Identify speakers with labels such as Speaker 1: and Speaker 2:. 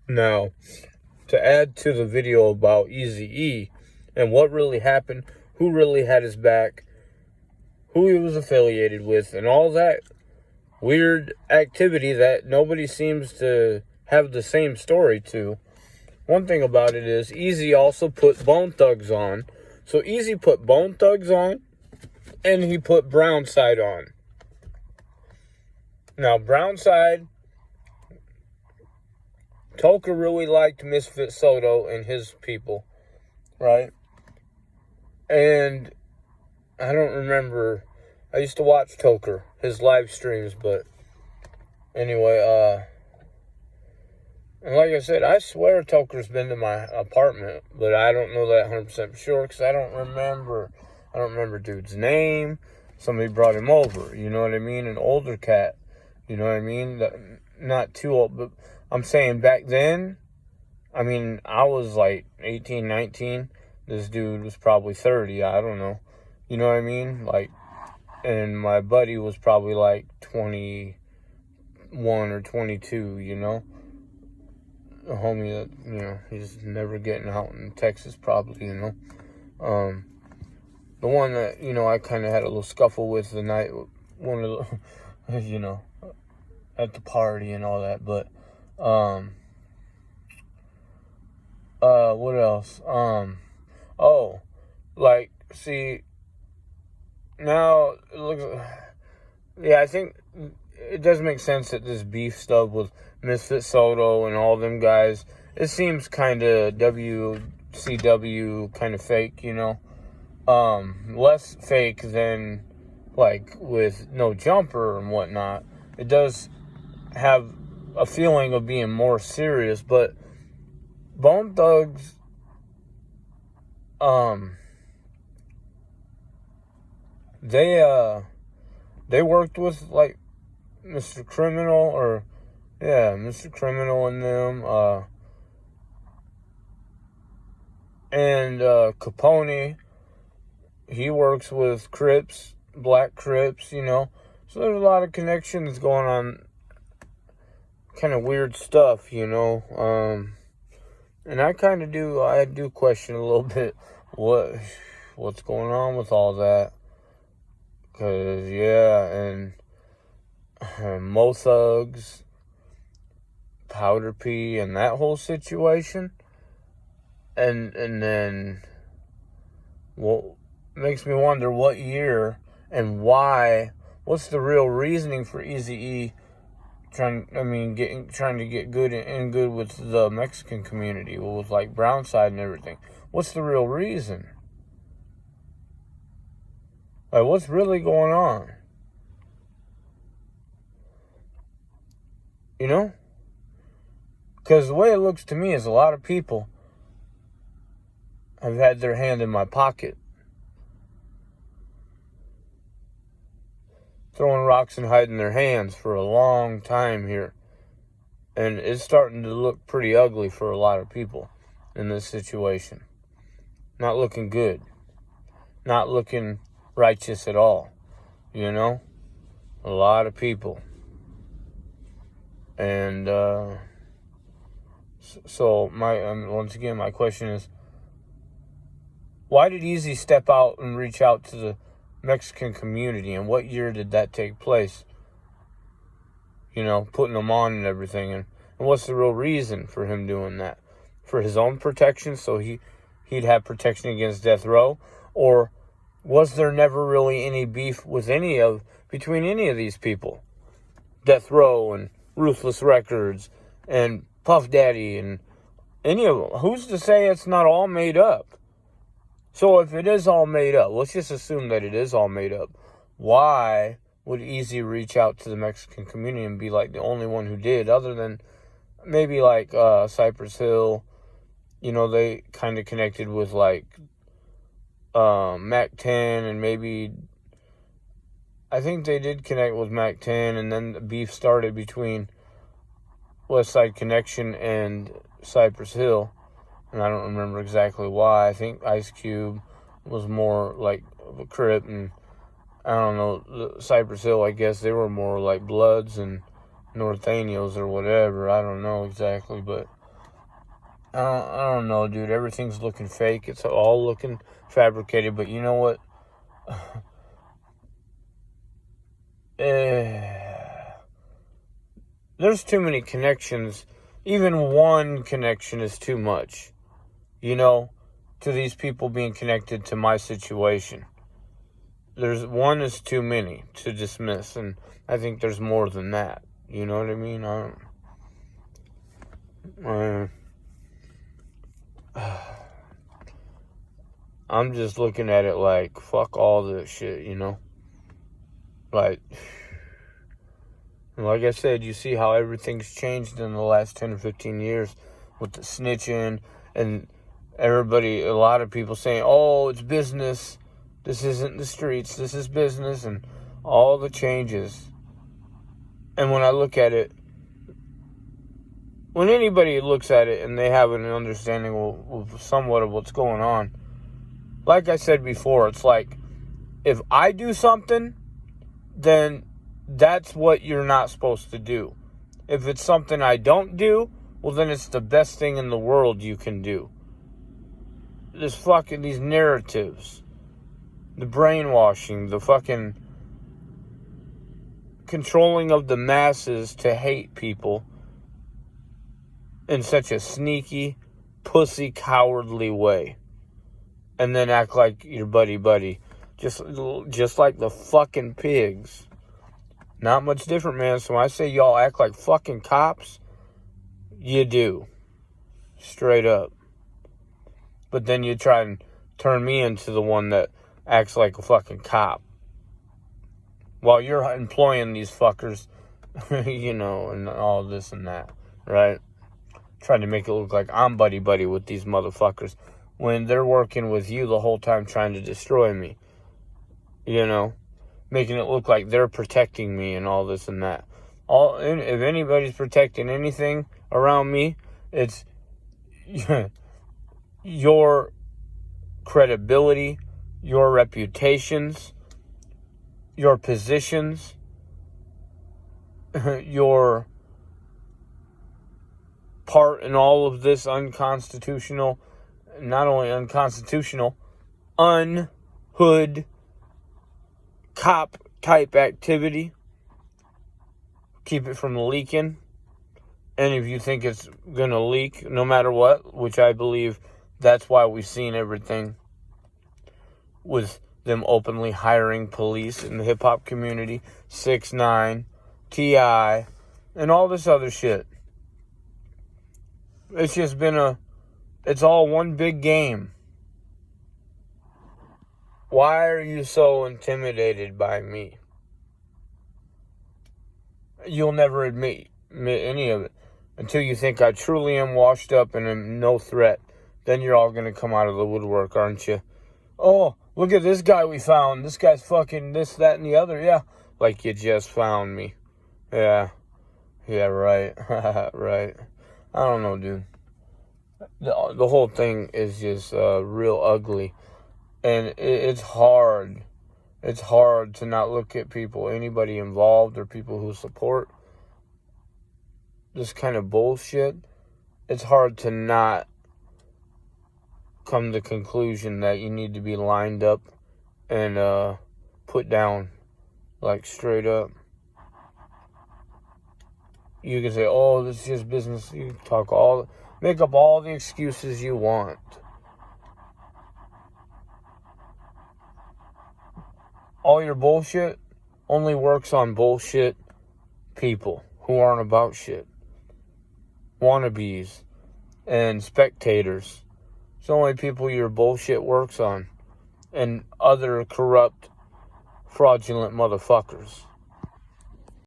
Speaker 1: Now, to add to the video about Eazy-E and what really happened, who really had his back, who he was affiliated with, and all that weird activity that nobody seems to have the same story to. One thing about it is Eazy also put Bone Thugs on. So Eazy put Bone Thugs on, and he put Brownside on. Now, Brownside, Toka really liked Misfit Soto and his people, right? And I don't remember. I used to watch Toker, his live streams, but anyway, and like I said, I swear Toker's been to my apartment, but I don't know that 100% for sure because I don't remember. I don't remember dude's name. Somebody brought him over, you know what I mean? An older cat, you know what I mean? Not too old, but I'm saying back then, I mean, I was like 18, 19. This dude was probably 30, I don't know. You know what I mean? Like, and my buddy was probably like 21 or 22, you know? A homie that, you know, he's never getting out in Texas probably, you know? The one that, you know, I kind of had a little scuffle with the night, one of the, you know, at the party and all that, but, what else? Oh, like, see, now, it looks, yeah, I think it does make sense that this beef stuff with Misfit Soto and all them guys, it seems kind of WCW kind of fake, you know? Less fake than, like, with No Jumper and whatnot. It does have a feeling of being more serious, but Bone Thugs, they worked with, like, Mr. Criminal, or, yeah, Mr. Criminal and them, and Capone. He works with Crips, Black Crips, you know. So there's a lot of connections going on, kind of weird stuff, you know. And I do question a little bit what's going on with all that. Because, yeah, and Mo Thugs, Powder P, and that whole situation. And then, well, makes me wonder what year and why. What's the real reasoning for Eazy-E trying to get good with the Mexican community, with like Brownside and everything? What's the real reason? Like, what's really going on? You know? Because the way it looks to me is a lot of people have had their hand in my pocket, throwing rocks and hiding their hands for a long time here. And it's starting to look pretty ugly for a lot of people in this situation. Not looking good. Not looking righteous at all. You know? A lot of people. And, so once again, my question is, why did Eazy step out and reach out to the Mexican community, and what year did that take place? You know, putting them on and everything, and what's the real reason for him doing that? For his own protection, so he'd have protection against death row? Or was there never really any beef with between any of these people? Death Row and Ruthless Records and Puff Daddy and any of them. Who's to say it's not all made up? So if it is all made up, let's just assume that it is all made up. Why would Eazy reach out to the Mexican community and be like the only one who did, other than maybe like Cypress Hill? You know, they kind of connected with like Mac 10, and maybe I think they did connect with Mac 10, and then the beef started between West Side Connection and Cypress Hill. And I don't remember exactly why. I think Ice Cube was more like a Crip, and I don't know, Cypress Hill, I guess they were more like Bloods and Northaniels or whatever. I don't know exactly, but I don't know, dude. Everything's looking fake. It's all looking fabricated. But you know what? There's too many connections. Even one connection is too much, to these people being connected to my situation. There's one is too many to dismiss, and I think there's more than that. You know what I mean? I'm just looking at it like, fuck all this shit, Like I said, you see how everything's changed in the last 10 or 15 years with the snitching and everybody, a lot of people saying, oh, it's business. This isn't the streets. This is business, and all the changes. And when I look at it, when anybody looks at it and they have an understanding of somewhat of what's going on, like I said before, it's like, if I do something, then that's what you're not supposed to do. If it's something I don't do, well, then it's the best thing in the world you can do. These narratives, the brainwashing, the fucking controlling of the masses to hate people in such a sneaky, pussy, cowardly way. And then act like your buddy. Just like the fucking pigs. Not much different, man. So when I say y'all act like fucking cops, you do. Straight up. But then you try and turn me into the one that acts like a fucking cop. While you're employing these fuckers, and all this and that, right? Trying to make it look like I'm buddy with these motherfuckers when they're working with you the whole time trying to destroy me. Making it look like they're protecting me and all this and that. If anybody's protecting anything around me, it's your credibility, your reputations, your positions, your part in all of this unconstitutional, not only unconstitutional, unhood cop type activity. Keep it from leaking. And if you think it's gonna leak no matter what, which I believe that's why we've seen everything with them openly hiring police in the hip-hop community, 6ix9ine, T.I., and all this other shit. It's just been it's all one big game. Why are you so intimidated by me? You'll never admit any of it until you think I truly am washed up and am no threat. Then you're all going to come out of the woodwork, aren't you? Oh, look at this guy we found. This guy's fucking this, that, and the other. Yeah, like you just found me. Yeah, right. Right. I don't know, dude. The whole thing is just real ugly. And it's hard. It's hard to not look at people, anybody involved or people who support this kind of bullshit. It's hard to not come to the conclusion that you need to be lined up and put down, like straight up. You can say, oh, this is just business. You can make up all the excuses you want. All your bullshit only works on bullshit people who aren't about shit. Wannabes and spectators. It's the only people your bullshit works on. And other corrupt, fraudulent motherfuckers.